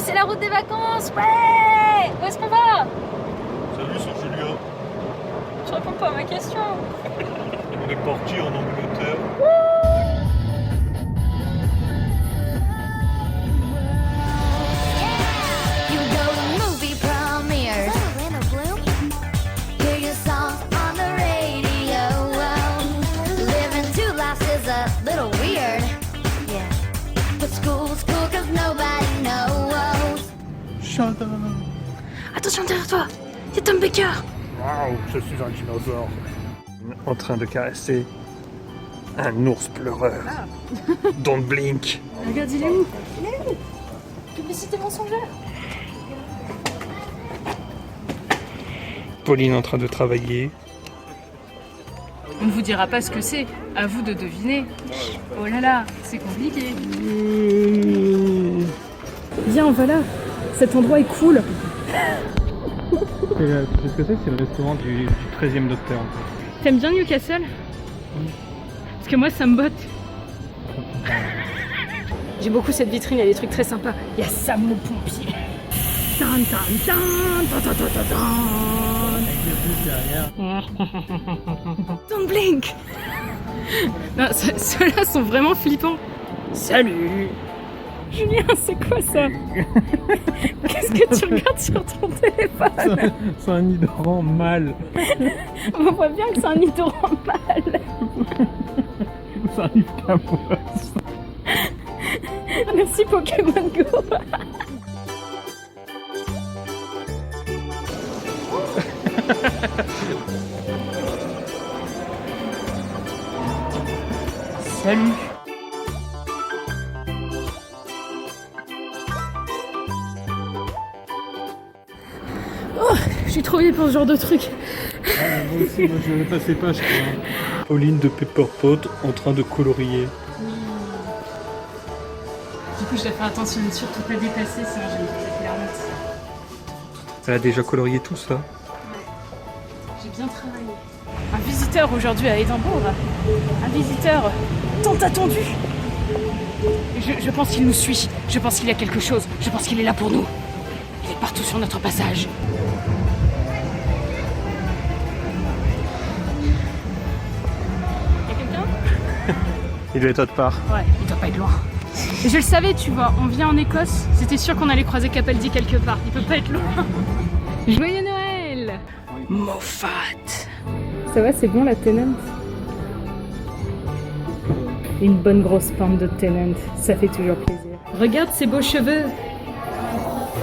c'est la route des vacances. Ouais. Où est-ce qu'on va? Salut, c'est Julien. Je réponds pas à ma question. On est parti en Angleterre. You go to movie premieres. Is that Orlando Bloom? Hear your song on the radio. Living two lives is a little weird. Yeah. But school's cool cause nobody knows. Shut up. Attention derrière toi. C'est Tom Baker. Waouh, je suis un dinosaure. En train de caresser un ours pleureur. Don't blink. Regarde, il est où? Publicité mensongère. Pauline en train de travailler. On ne vous dira pas ce que c'est, à vous de deviner. Oh là là, c'est compliqué. Viens, voilà, cet endroit est cool. Tu sais ce que c'est? C'est le restaurant du 13e docteur. T'aimes bien Newcastle? Parce que moi ça me botte. J'ai beaucoup cette vitrine, il y a des trucs très sympas. Il y a Sam le pompier. Tan, tan, tan, tan, tan, tan, tan. Don't blink. Non, ceux-là sont vraiment flippants. Salut. Julien, c'est quoi ça? Qu'est-ce que tu regardes sur ton téléphone? C'est un hydrant mâle. On voit bien que c'est un hydrant mâle. Ça arrive qu'à moi. Merci Pokémon Go. Salut. Oh, je suis trop vieille pour ce genre de truc. Moi aussi, moi je ne passais pas, je crois. Pauline de Pepperpot en train de colorier. Du coup, je dois faire attention de surtout pas dépasser, sinon je vais me faire la honte. Elle a déjà colorié tout ça. Ouais, j'ai bien travaillé. Un visiteur aujourd'hui à Édimbourg. Un visiteur tant attendu. Je pense qu'il nous suit. Je pense qu'il y a quelque chose. Je pense qu'il est là pour nous. Il est partout sur notre passage. Y'a quelqu'un? Il doit être autre part. Ouais, il doit pas être loin. Et je le savais, tu vois, on vient en Écosse, c'était sûr qu'on allait croiser Capaldi quelque part, il peut pas être loin. Joyeux Noël! Moffat! Ça va, c'est bon la Tennant? Une bonne grosse pente de Tennant, ça fait toujours plaisir. Regarde ses beaux cheveux!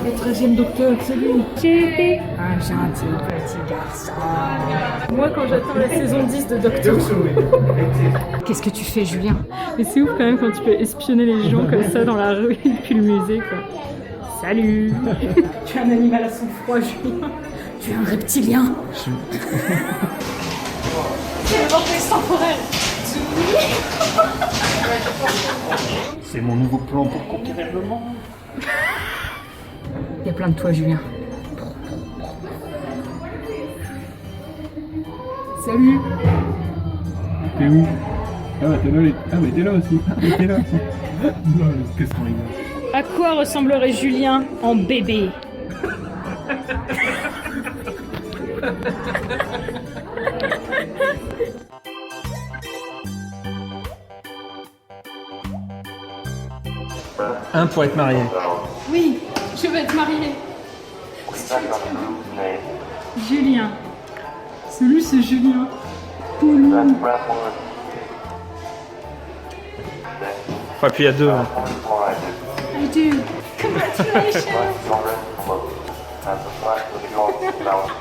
Le 13e docteur, c'est lui! J'étais un gentil petit garçon. Moi, quand j'attends la saison 10 de Doctor Who. Qu'est-ce que tu fais, Julien? Mais c'est ouf quand même quand tu peux espionner les gens comme ça dans la rue depuis le musée, quoi. Salut! Tu es un animal à sang froid, Julien. Tu es un reptilien. C'est le vortex temporel. C'est mon nouveau plan pour conquérir le monde. Il y a plein de toi, Julien. Salut! T'es où? Ah bah t'es là aussi. T'es là aussi. Non, qu'est-ce qu'on rigole. À quoi ressemblerait Julien en bébé? Un pour être marié. Oui, je vais être mariée. Julien. Salut, c'est Julien. Pauline. Enfin, puis il y a deux. Hein. I do. Congratulations.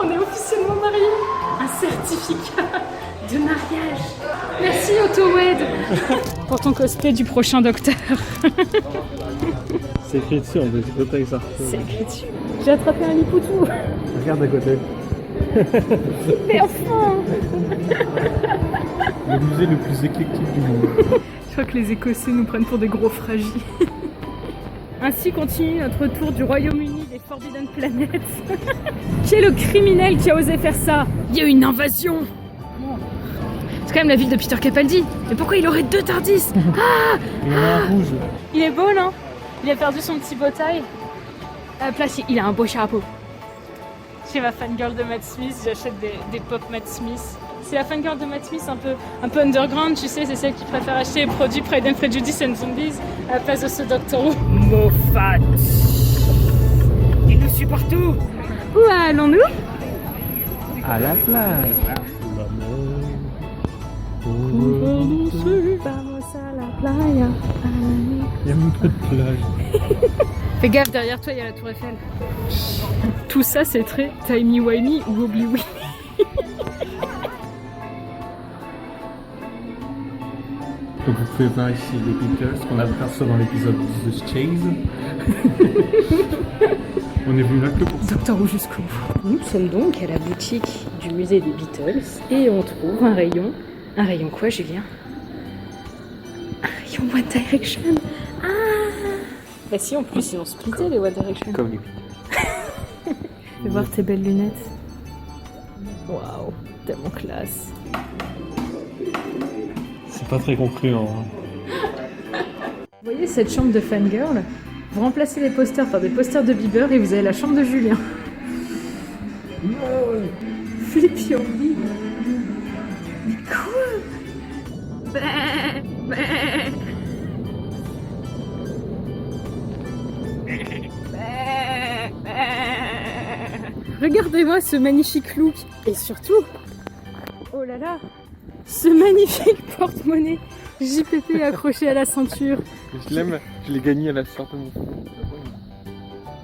On est officiellement mariés. Un certificat de mariage. Merci AutoWed pour ton cosplay du prochain docteur. C'est écrit dessus, on peut écouter avec ça. C'est écrit dessus. J'ai attrapé un lipoutou. Regarde à côté. Mais enfin. Le musée le plus éclectique du monde. Je crois que les Écossais nous prennent pour des gros fragiles. Ainsi continue notre tour du Royaume-Uni des Forbidden Planets. Qui est le criminel qui a osé faire ça? Il y a eu une invasion. C'est quand même la ville de Peter Capaldi. Mais pourquoi il aurait deux Tardis? Ah, Il y en a un rouge. il est beau, non? Il a perdu son petit beau taille. À la place, il a un beau chapeau. Chez ma fangirl de Matt Smith, j'achète des pop Matt Smith. C'est la fangirl de Matt Smith un peu underground, tu sais, c'est celle qui préfère acheter les produits Pride and Prejudice and Zombies à la place de ce Doctor Who. Moffat. Il nous suit partout. Où allons-nous? À la plage. Vamos à la playa. Il y a même pas de plage. Fais gaffe, derrière toi, il y a la Tour Eiffel. Tout ça, c'est très timey-wimey ou wobbly-wee. Donc vous pouvez voir ici les Beatles qu'on aperçoit dans l'épisode The Chase. On est venu là que pour ça. Doctor Who jusqu'au bout. Nous sommes donc à la boutique du musée des Beatles et on trouve un rayon. Un rayon quoi, Julien? Un rayon One Direction. Ah! Bah si, en plus, ils ont splitté les One Direction. Comme les Beatles. Fais voir tes belles lunettes. Waouh, tellement classe. C'est pas très concluant. Vous voyez cette chambre de fangirl? Vous remplacez les posters par des posters de Bieber et vous avez la chambre de Julien. Flip your beat. Mais quoi? Regardez-moi ce magnifique look. Et surtout, oh là là, ce magnifique porte-monnaie JPP accroché à la ceinture. Je l'aime, je l'ai gagné à la sortie de mon film.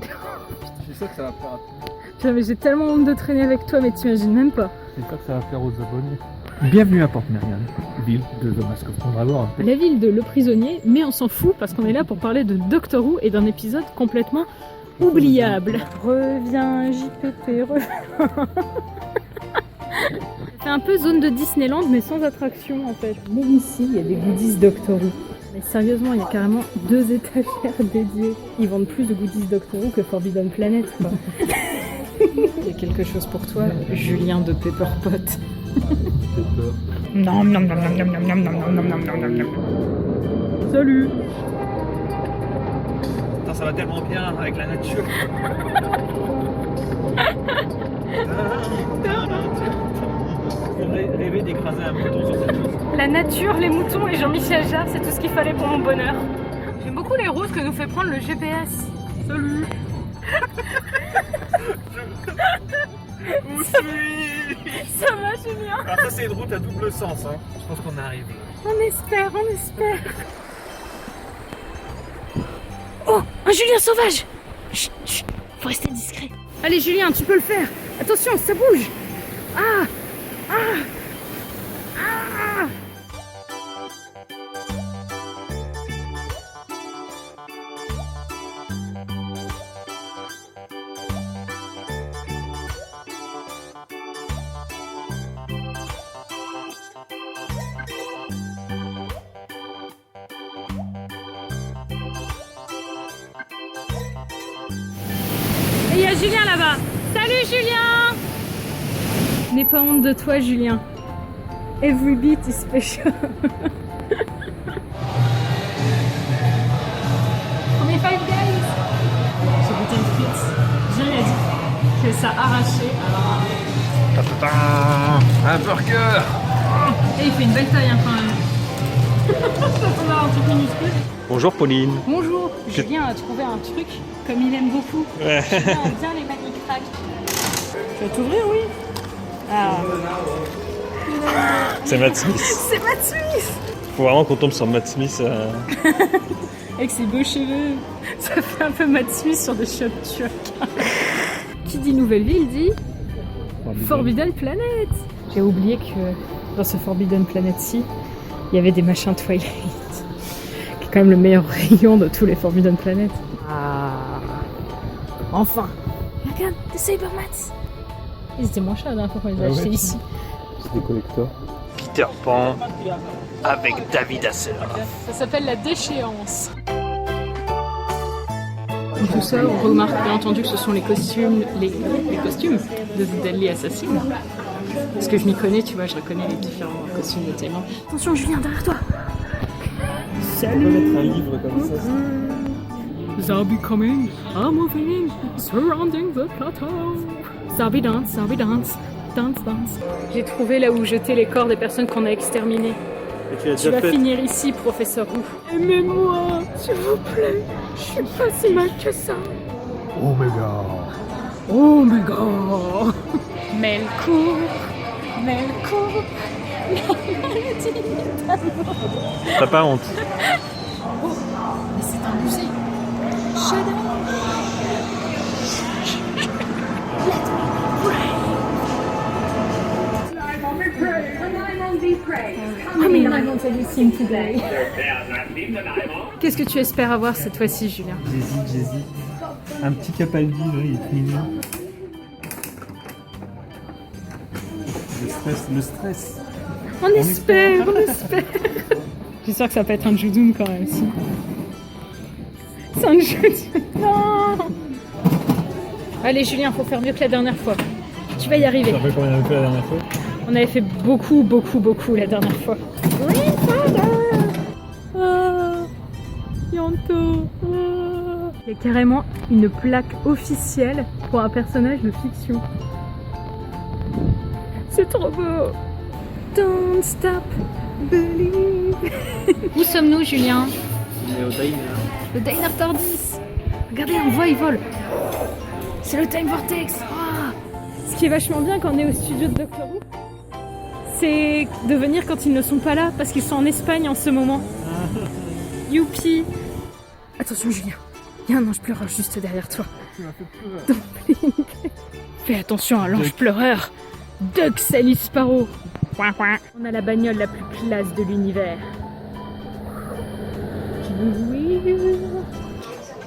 Je suis sûr que ça va plaire à tout. Putain, mais j'ai tellement honte de traîner avec toi, mais t'imagines même pas. J'espère que ça va plaire aux abonnés. Bienvenue à Porte Marianne, ville de The Mask of Mandragore. La ville de Le Prisonnier, mais on s'en fout parce qu'on est là pour parler de Doctor Who et d'un épisode complètement oubliable. Reviens JPP, reviens. C'est un peu zone de Disneyland mais sans attraction en fait. Mais ici, il y a des goodies Doctor Who. Mais sérieusement, il y a carrément 2 étagères dédiées. Ils vendent plus de goodies Doctor Who que Forbidden Planet, quoi. Il y a quelque chose pour toi, Julien de Pepperpot. Non, non, non, non, non, non, non, non, non, non, non, non. Salut. Putain, ça va tellement bien avec la nature. Rêver d'écraser un mouton sur cette chose. La nature, les moutons et Jean-Michel Jarre, c'est tout ce qu'il fallait pour mon bonheur. J'aime beaucoup les routes que nous fait prendre le GPS. Salut. Où suis-je? Ça va, Julien? Alors ça c'est une route à double sens, hein. Je pense qu'on arrive. On espère, on espère. Oh, un Julien sauvage. Chut, chut, faut rester discret. Allez Julien, tu peux le faire. Attention, ça bouge. Ah, ah, ah. Et il y a Julien là-bas. Salut Julien. N'aie pas honte de toi Julien. Every beat is special. On est Five Guys. J'ai goûté une frite. Julien a dit que ça arrachait. Alors... Un burger. Et il fait une belle taille hein, quand même. Ça a un truc minuscule. Bonjour Pauline. Bonjour. Julien a trouvé un truc comme il aime beaucoup. Ouais. Julien aime bien les Magic Cracks. Tu vas t'ouvrir, oui. Ah. C'est Matt Smith. C'est Matt Smith. Faut vraiment qu'on tombe sur Matt Smith. Avec ses beaux cheveux. Ça fait un peu Matt Smith sur des chiottes turcs. Qui dit nouvelle ville dit Forbidden Planet. J'ai oublié que dans ce Forbidden Planet-ci, il y avait des machins Twilight. Qui est quand même le meilleur rayon de tous les Forbidden Planet. Ah. Enfin. Regarde, des Sabermats. Ils étaient moins chers la dernière fois qu'on les a achetés ici. C'est des collecteurs. Peter Pan avec David Hasselhoff. Ça s'appelle la déchéance. Tout ça, on remarque bien entendu que ce sont les costumes de The Deadly Assassin. Parce que je m'y connais, tu vois, je reconnais les différents costumes de Thaïlande. Attention Julien, derrière toi. On peut mettre un livre comme ça. They'll be coming, are moving, surrounding the plateau. Zarbi dance, dance, dance. J'ai trouvé là où jeter les corps des personnes qu'on a exterminées. Tu vas finir ici, professeur Roux. Aimez-moi, s'il vous plaît. Je suis pas si mal que ça. Oh my god. Oh my god. Melcourt, Melcourt, la maladie d'amour. T'as pas honte? Oh, mais c'est un musée. Shut up. How many diamonds have you seen today? Qu'est-ce que tu espères avoir cette fois-ci, Julien? J'hésite. Un petit Capaldi, là, il est mignon. Le stress. On espère. J'espère que ça va pas être un Judoun quand même, si. C'est un Judoun. Non. Allez, Julien, faut faire mieux que la dernière fois. Tu vas y arriver. Ça fait combien on avait fait la dernière fois? On avait fait beaucoup la dernière fois. Yanto. Il y a carrément une plaque officielle pour un personnage de fiction. C'est trop beau. Don't stop believe. Où sommes-nous, Julien? On est au Diner. Le Diner Tordis. Regardez, on voit, il vole. C'est le Time Vortex. Ah. Ce qui est vachement bien quand on est au studio de Doctor Who, c'est de venir quand ils ne sont pas là, parce qu'ils sont en Espagne en ce moment. Youpi. Attention, Julien. Il y a un ange pleureur juste derrière toi. Tu m'as fait peur. Fais attention à l'ange pleureur. Doug Sally Sparrow. On a la bagnole la plus classe de l'univers.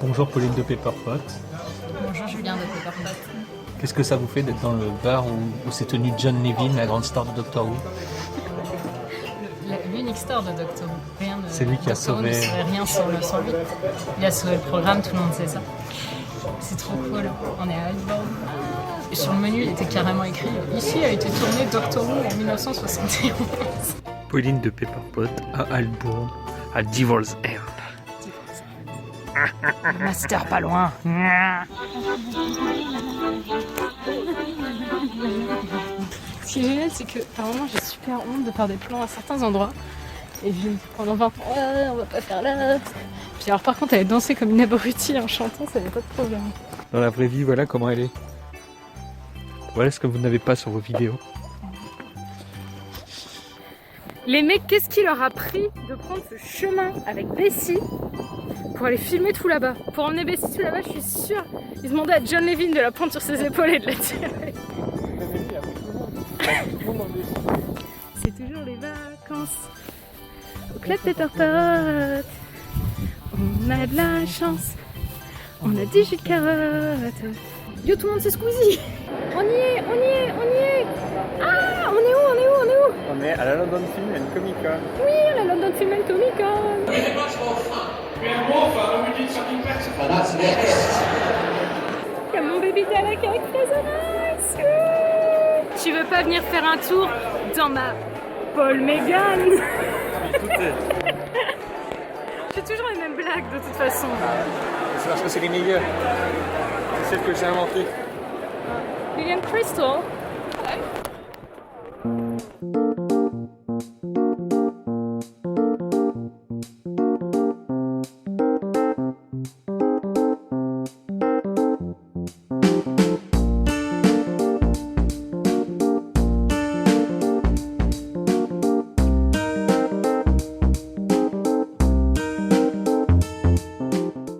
Bonjour Pauline de Pepperpot. Bonjour Julien de Pepperpot. Qu'est-ce que ça vous fait d'être dans le bar où s'est tenu John Neville, la grande star de Doctor Who? L'unique star de Doctor Who. Rien de... C'est lui qui a Doctor Who sauvé... ne serait rien sans lui. Il a sauvé le programme, tout le monde sait ça. C'est trop cool. On est à Alborn. Et sur le menu, il était carrément écrit « Ici a été tourné Doctor Who en 1971 ». Pauline de Pepperpot à Albourne, à Devil's End. Master pas loin. Ce qui est génial, c'est que par moment j'ai super honte de faire des plans à certains endroits. Et je me dis pendant 20 ans, on va pas faire là. Puis alors par contre, elle danser comme une abrutie en chantant, ça n'avait pas de problème. Dans la vraie vie, voilà comment elle est. Voilà ce que vous n'avez pas sur vos vidéos. Les mecs, qu'est-ce qui leur a pris de prendre ce chemin avec Bessie pour aller filmer tout là-bas? Pour emmener Bessie tout là-bas, je suis sûre. Ils demandaient à John Levin de la prendre sur ses épaules et de la tirer. C'est toujours les vacances au Club Pepperpot. On a de la chance. On a du jus de carotte. Yo, tout le monde, c'est Squeezie. On y est. Ah, on est où? On est à la London Film and Comic Con. Oui, la London Film and Comic Con. Il y a mon baby Dalek avec Fraser. Tu veux pas venir faire un tour dans ma Paul Megan? J'ai toujours les mêmes blagues de toute façon. C'est parce que c'est les meilleurs. C'est celle que j'ai inventée. Lillian Crystal.